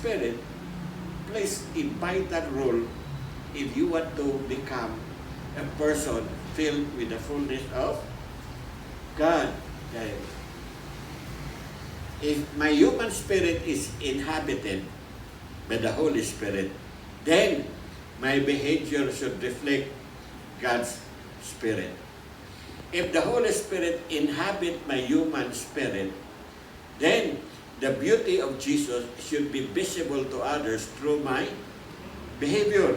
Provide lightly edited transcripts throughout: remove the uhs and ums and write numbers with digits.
Spirit plays a vital role if you want to become a person filled with the fullness of God. Okay. If my human spirit is inhabited by the Holy Spirit, then my behavior should reflect God's Spirit. If the Holy Spirit inhabit my human spirit, then the beauty of Jesus should be visible to others through my behavior.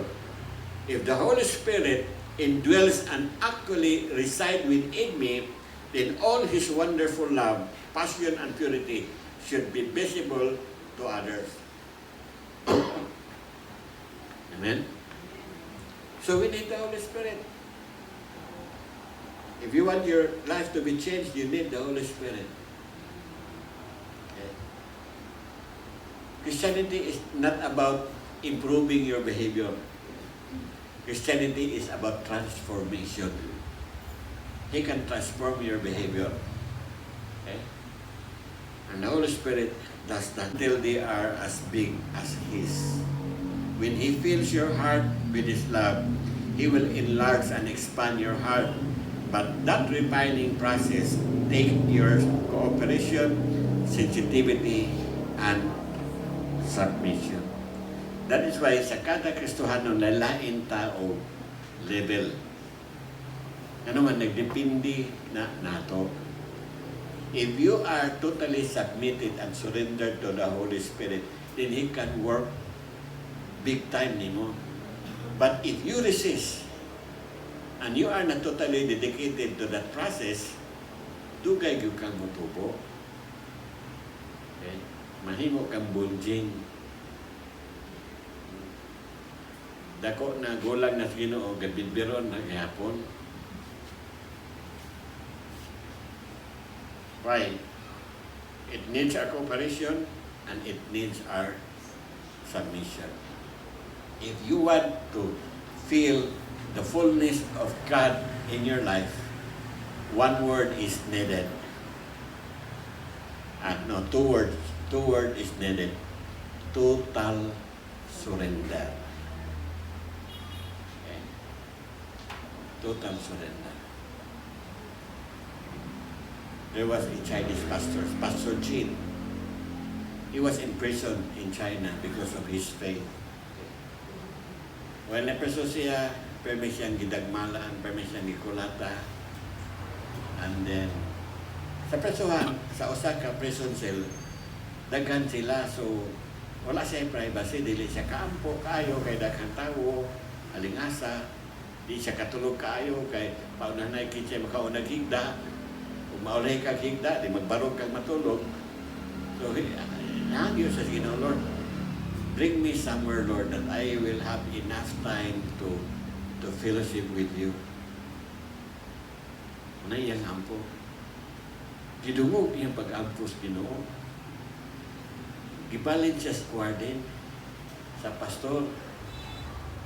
If the Holy Spirit indwells and actually resides within me, then all His wonderful love, passion, and purity should be visible to others. Amen? So we need the Holy Spirit. If you want your life to be changed, you need the Holy Spirit. Okay? Christianity is not about improving your behavior. Christianity is about transformation. He can transform your behavior. Okay? And the Holy Spirit does that until they are as big as His. When He fills your heart with His love, He will enlarge and expand your heart. But that refining process takes your cooperation, sensitivity, and submission. That is why sa kada Kristohano nalain tao level. Ano man nagdepende na nato. If you are totally submitted and surrendered to the Holy Spirit, then He can work big time nimo. But if you resist, and you are not totally dedicated to that process, dugay gyud kang mutubo. Okay? Mahimo kang bunjing. Dako na gulang na Ginoo gabidbiron na gihapon. Why? It needs our cooperation and it needs our submission. If you want to feel the fullness of God in your life, one word is needed. No, two words is needed. Total surrender. Okay. Total surrender. There was a Chinese pastor, Pastor Jin. He was in prison in China because of his faith. When napreso siya, permi siyang gidagmalaan, permi siyang gikulata. And then, sa presuhan, sa Osaka prison cell, daghan sila. So, wala siya privacy, dili siya kaampo kayo, kay daghang tawo, alingasa. Di siya katulog kayo, kay paunanay kitsa makaunag higda. Kung maulay kang higda, di magbarog kang matulog. So, hangyo sa Ginoo, Lord, bring me somewhere, Lord, that I will have enough time to fellowship with you. Una iyang ampo. Gidungog iyang pag-ampos Ginoo. Gibalin siya sa warden, sa pastor.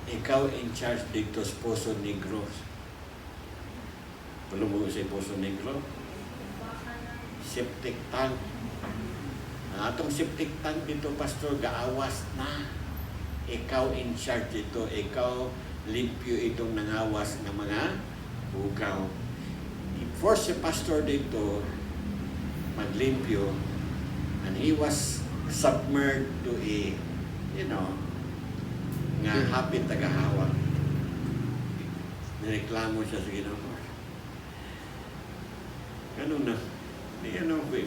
Ikaw in charge dito sa Poso Negro. Wala mo sa Poso Negro? Septic tank. Atong septic tank dito, pastor, gaawas na. Ikaw in charge dito. Ikaw limpyo itong nangawas ng mga bugaw. I-force si pastor dito maglimpyo, and he was submerged to a, nga hapit tagahawak. Nireklamo siya sa Ginoo. Ganun na. Di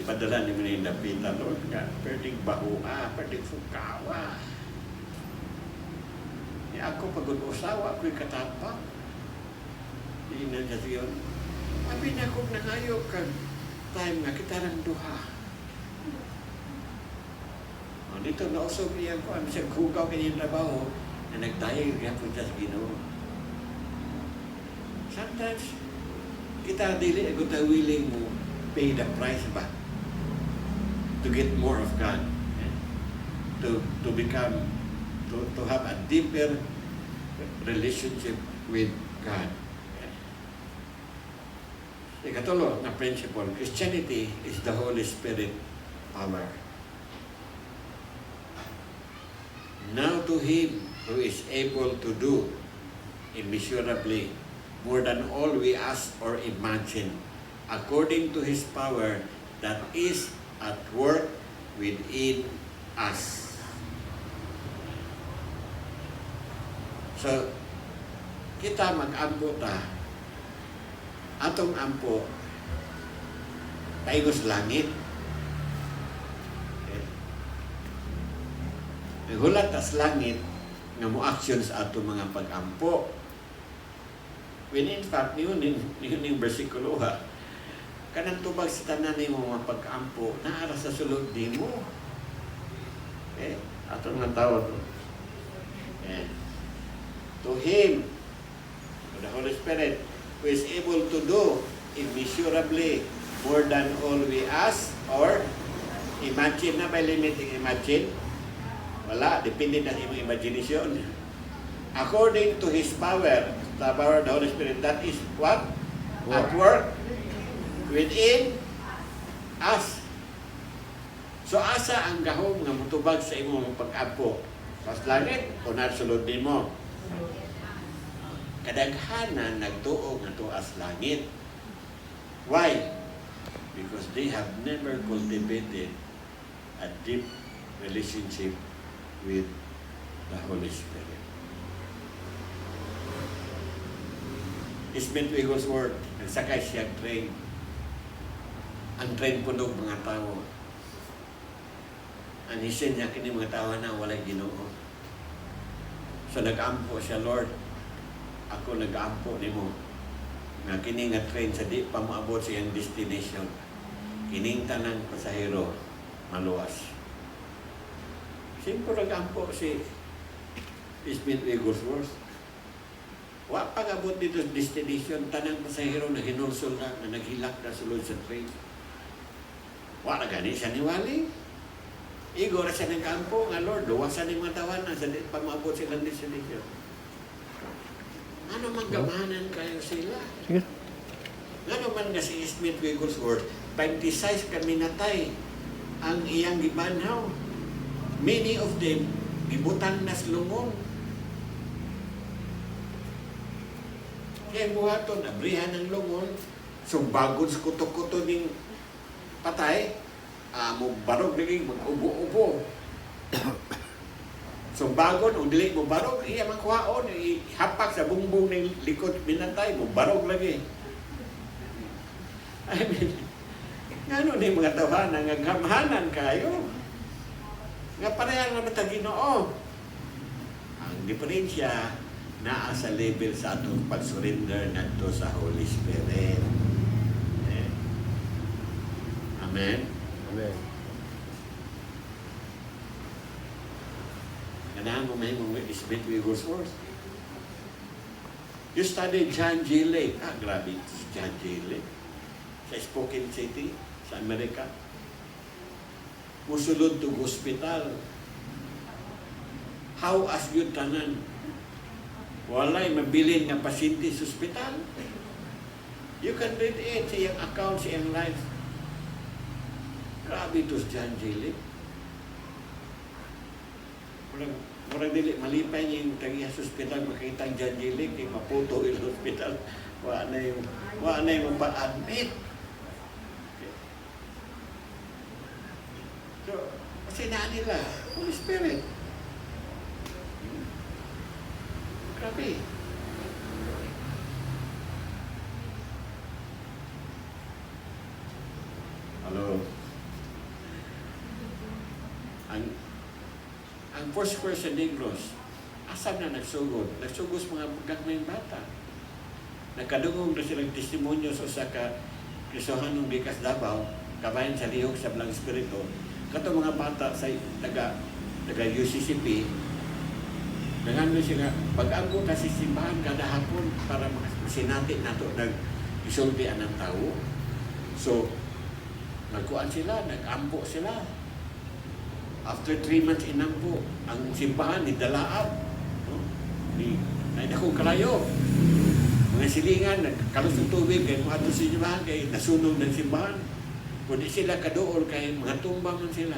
padala ni mo na yung lapitan, Lord, nga, pwedeng bahua, pwedeng fukawa. Ako pag-usawa, ako'y katapak. Di na siya siyon. Sabi niya kung nangayo ka, time nga, kita lang duha. Dito nausog niya ko, ang siya kukaw kanyang trabaho, na nagdayag niya po siya sa Ginoo. Sometimes, kita dili, ako tayo willing mo pay the price ba to get more of God, to become, to have a deeper relationship with God. Ikatulo na principle, Christianity is the Holy Spirit power. to Him who is able to do immeasurably more than all we ask or imagine, according to His power that is at work within us. So, kita mag-ampo ta. Atong ampo, tayo sa langit. Nagulat as langit nga mo action sa ato mga pag-ampo. When in fact, yun yung versikulo ha. Kanang tubag sa tanan ni mo mga pag-ampo, naara sa sulod di mo. Ato nga tawag. To Him, to the Holy Spirit, who is able to do immeasurably more than all we ask or imagine. Na by limiting imagine? Wala, depende na imong imagination. According to His power, the power of the Holy Spirit, that is what? At work within us. So asa ang gahom nga mutubag sa imong pag-ampo? Sa langit o nasulod nimo? Kadaghanan nagtuo nga tuas langit. Why? Because they have never cultivated a deep relationship with the Holy Spirit. Smith Wigglesworth, nagsakay siya train. Ang train punog mga tao. Ang isin niya kini mga tao na walay Ginoo. So nag-ampo siya, Lord, ako nag-ampo nimo nga kini nga train sa di pa maabot sa iyang destination. Kining tanang pasahero maluwas. Siyempre nag-ampo si Smith Wigglesworth. Wa pag-abot dito sa destination, tanang pasahero na hinulsol na naghilak na sulod sa train. Wa na gani siya niwali. Igor siya nag-ampo nga, Lord, luwasan ni mga tawanan sa di pa maabot silang destination. Ano man gamanan kayo sila? Sige. Ano man nga si Smith Wigglesworth, 26 kami natay ang iyang gibanhaw. Many of them, gibutang nas lumong. Kaya buhaton, abrihan ng lumon, sumbagon sa kuto-kuto ng patay, mo barog lagi, mag-ubo-ubo. Sumbagon, o dili mo barog, iya magkuhaon, ihapak sa bungbong ng likod binantay, mo barog lagi. I mean, ngano ni mga tawanan, nga gamhanan kayo. Nga parehang naman ta Ginoo. Ang diferensya naa sa level sa atong pag-surrender ngadto sa Holy Spirit. Amen. Amen. Ganahan mo may mga Smith Wigglesworth. You studied John J. Lake. Grabe, John J. Lake. Sa Spokane City, sa Amerika. Musulod to hospital. How as yun tanan? Walay mabilin nga pasyente sa hospital. You can read it sa iyang account, sa iyang life. Grabe ito si John J. Lake. Murang dili, malipay niya yung tagiya sa hospital, makita ang John J. Lake, yung maputo yung hospital. Wa na yung pa-admit. So, kasi na nila, Holy Spirit. Grabe. Hello. Ang first person Negros, asam na nagsugod? Nagsugod sa mga gagmayng bata. Nagkadungog na silang testimonyo sa usa ka Kristohan ng Bikas Davao, kabayan sa lihok sa Blang Espiritu. Kato mga bata sa taga UCCP, nangano siya nga, pag-angko kasi simbahan kada hapon para sinati nato nag-isultian ng tao. So, nagkuan sila, nag-ampo sila. After 3 months inampo, ang simbahan ni Dalaab, no? Ay akong kalayo. Mga silingan, nagkalos ng tubig, kaya mga sa simbahan, kaya nasunog ng simbahan. Kung di sila kadool, kaya mga tumbangan sila.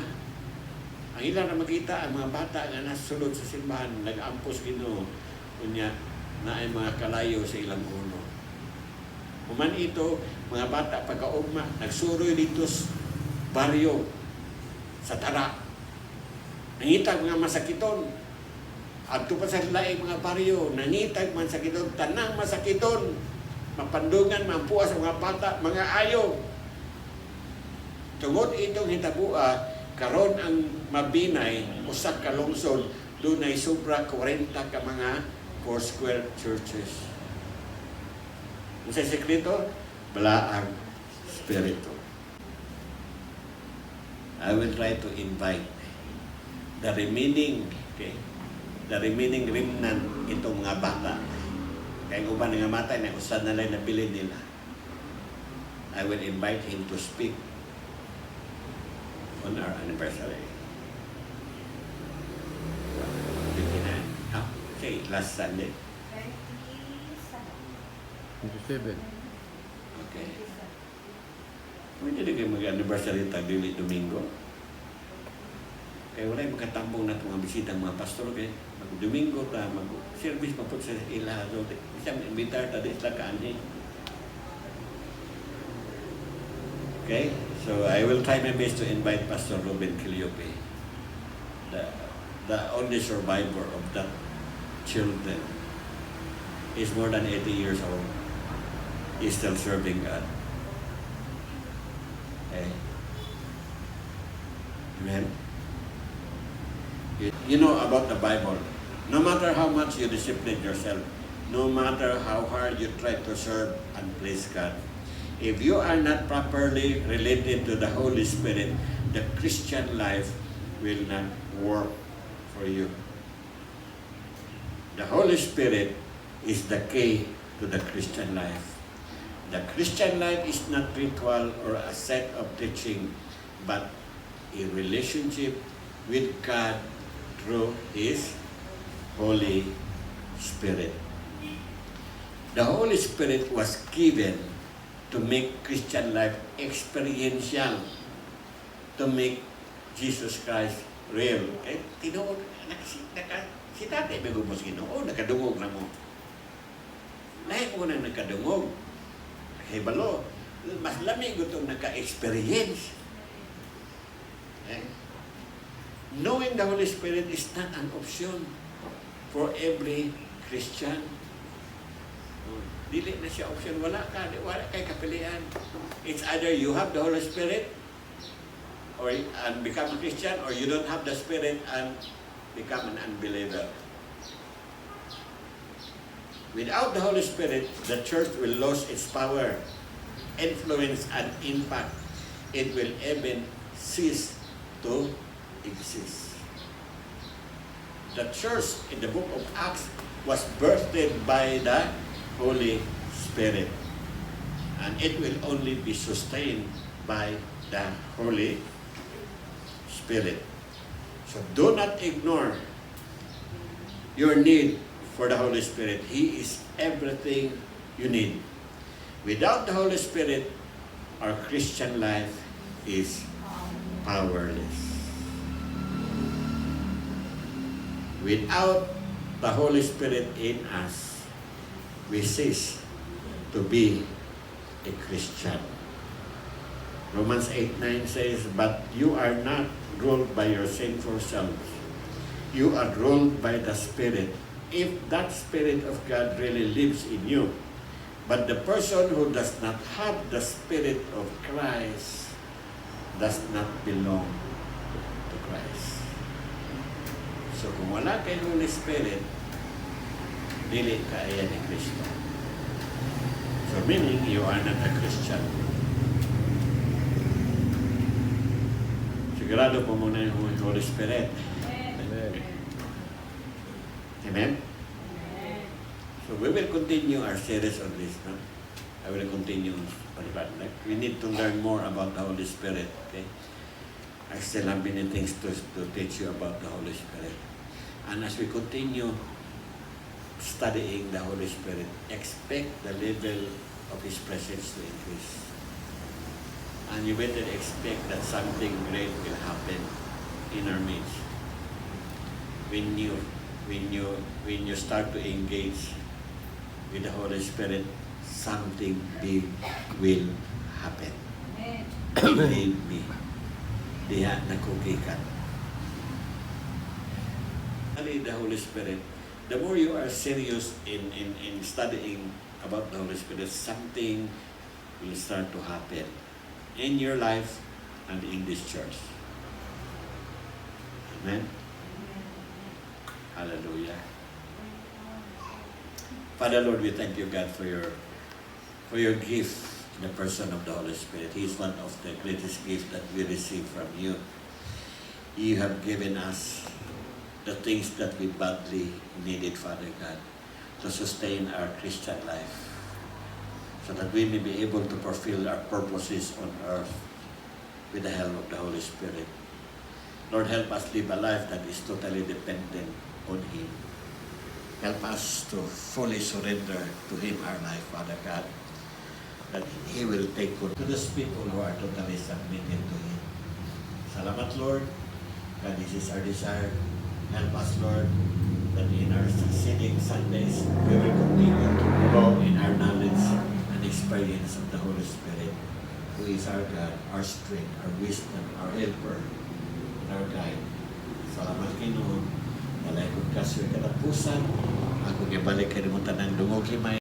Ang ilan na makita ang mga bata nga nasulod sa simbahan, nag-ampos Ginoo, kunya na ay mga kalayo sa ilang ulo. Human ito, mga bata pagkaugma, nagsuroy dito sa baryo, sa tara. Nangitag mga masakiton. Adto pa sa laing mga baryo, nangitag man sakiton, tanang masakiton. Mapandungan, mampuas ang mga bata, mga ayaw. Tungod itong hitabua, karon ang Mabinay, usak ka lungsod, doon ay sobra 40 ka mga Foursquare churches. Ang sa sekreto, balaang spirito. I will try to invite the remaining remnant itong mga bata. Kaya uban nga matay na usad na lang nabilin nila. I will invite him to speak on our anniversary. Okay, last Sunday. 27. Okay. Pwede na kayo mag-anniversary tag-dili Domingo. Kaya wala yung makatambong na itong mga bisitang mga pastor. Kaya mag-Domingo ta, mag-service mapot sa ila. So, isang invitar ta, di sila kaani. Okay? So, I will try my best to invite Pastor Ruben Quiliope, the only survivor of that children. He's more than 80 years old. He's still serving God. Okay? Amen? You know about the Bible. No matter how much you discipline yourself, no matter how hard you try to serve and please God, if you are not properly related to the Holy Spirit, the Christian life will not work for you. The Holy Spirit is the key to the Christian life. The Christian life is not ritual or a set of teaching, but a relationship with God through His Holy Spirit. The Holy Spirit was given to make Christian life experiential, to make Jesus Christ real. Eh, tinuod, si tatay may gumos Ginoo, nakadungog na mo. Lahat mo na nakadungog. Kay balo, mas lamig itong naka-experience. Eh? Knowing the Holy Spirit is not an option for every Christian. Dili na siya option. Wala kay kapilian. It's either you have the Holy Spirit and become a Christian, or you don't have the Spirit and become an unbeliever. Without the Holy Spirit, the church will lose its power, influence, and impact. It will even cease to exist. The church in the book of Acts was birthed by the Holy Spirit, and it will only be sustained by the Holy Spirit. So do not ignore your need for the Holy Spirit. He is everything you need. Without the Holy Spirit, our Christian life is powerless. Without the Holy Spirit in us, we cease to be a Christian. Romans 8:9 says, "But you are not ruled by your sinful selves. You are ruled by the Spirit, if that Spirit of God really lives in you. But the person who does not have the Spirit of Christ does not belong to Christ." So kung wala kay Holy Spirit, dili ka ayan ni Kristo. So meaning, you are not a Christian. Sigurado po muna yung Holy Spirit. Amen. Amen? So we will continue our series on this. No? I will continue on that. Like, we need to learn more about the Holy Spirit. Okay? I still have many things to teach you about the Holy Spirit. And as we continue studying the Holy Spirit, expect the level of His presence to increase. And you better expect that something great will happen in our midst. When you start to engage with the Holy Spirit, something big will happen. Believe me. Diha nakukikan. The Holy Spirit, the more you are serious in studying about the Holy Spirit, something will start to happen in your life and in this church. Amen? Hallelujah. Father Lord, we thank you, God, for your gift in the person of the Holy Spirit. He is one of the greatest gifts that we receive from you. You have given us the things that we badly needed, Father God, to sustain our Christian life, so that we may be able to fulfill our purposes on earth with the help of the Holy Spirit. Lord, help us live a life that is totally dependent on Him. Help us to fully surrender to Him our life, Father God, that He will take good to those people who are totally submitted to Him. Salamat, Lord. God, this is our desire. Help us, Lord, that in our succeeding Sundays, we will continue to grow in our knowledge and experience of the Holy Spirit, who is our God, our strength, our wisdom, our helper, and our guide. Salamat, Ginoo. Nalay kong kasoy katapusan. Ako gibalik kay mo tanang dungog himay.